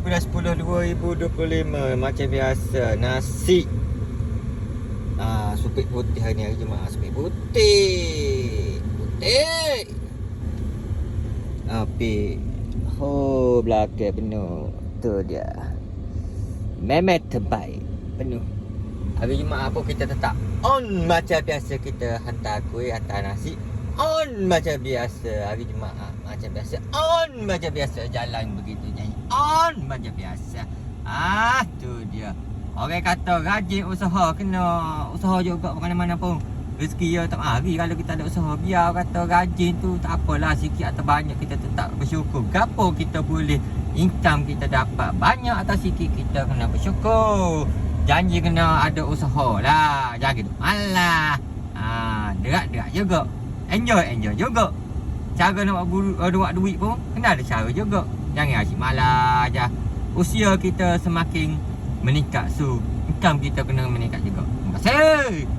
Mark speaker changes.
Speaker 1: bulan 10 2025. Macam biasa, nasi supik putih hari ni, hari Jumaat. Supik putih api. Belakang penuh. Tu dia, memet terbaik penuh. Hari Jumaat pun kita tetap on macam biasa. Kita hantar kuih, hantar nasi, on macam biasa. Hari Jumaat macam biasa, on macam biasa. Jalan begitu nyanyi, on macam biasa. Tu dia. Orang kata rajin usaha, kena usaha juga mana-mana pun. Rezeki ya tak hari kalau kita ada usaha. Biar kata rajin tu tak apalah, sikit atau banyak kita tetap bersyukur. Gapo kita boleh, income kita dapat banyak atau sikit, kita kena bersyukur. Janji kena ada usaha lah. Jangan gitu. Alah. Derak-derak juga. Enjoy juga. Cara nak buat duit pun kena ada cara juga. Jangan asyik malas je. Usia kita semakin meningkat, so income kita kena meningkat juga. Terima kasih.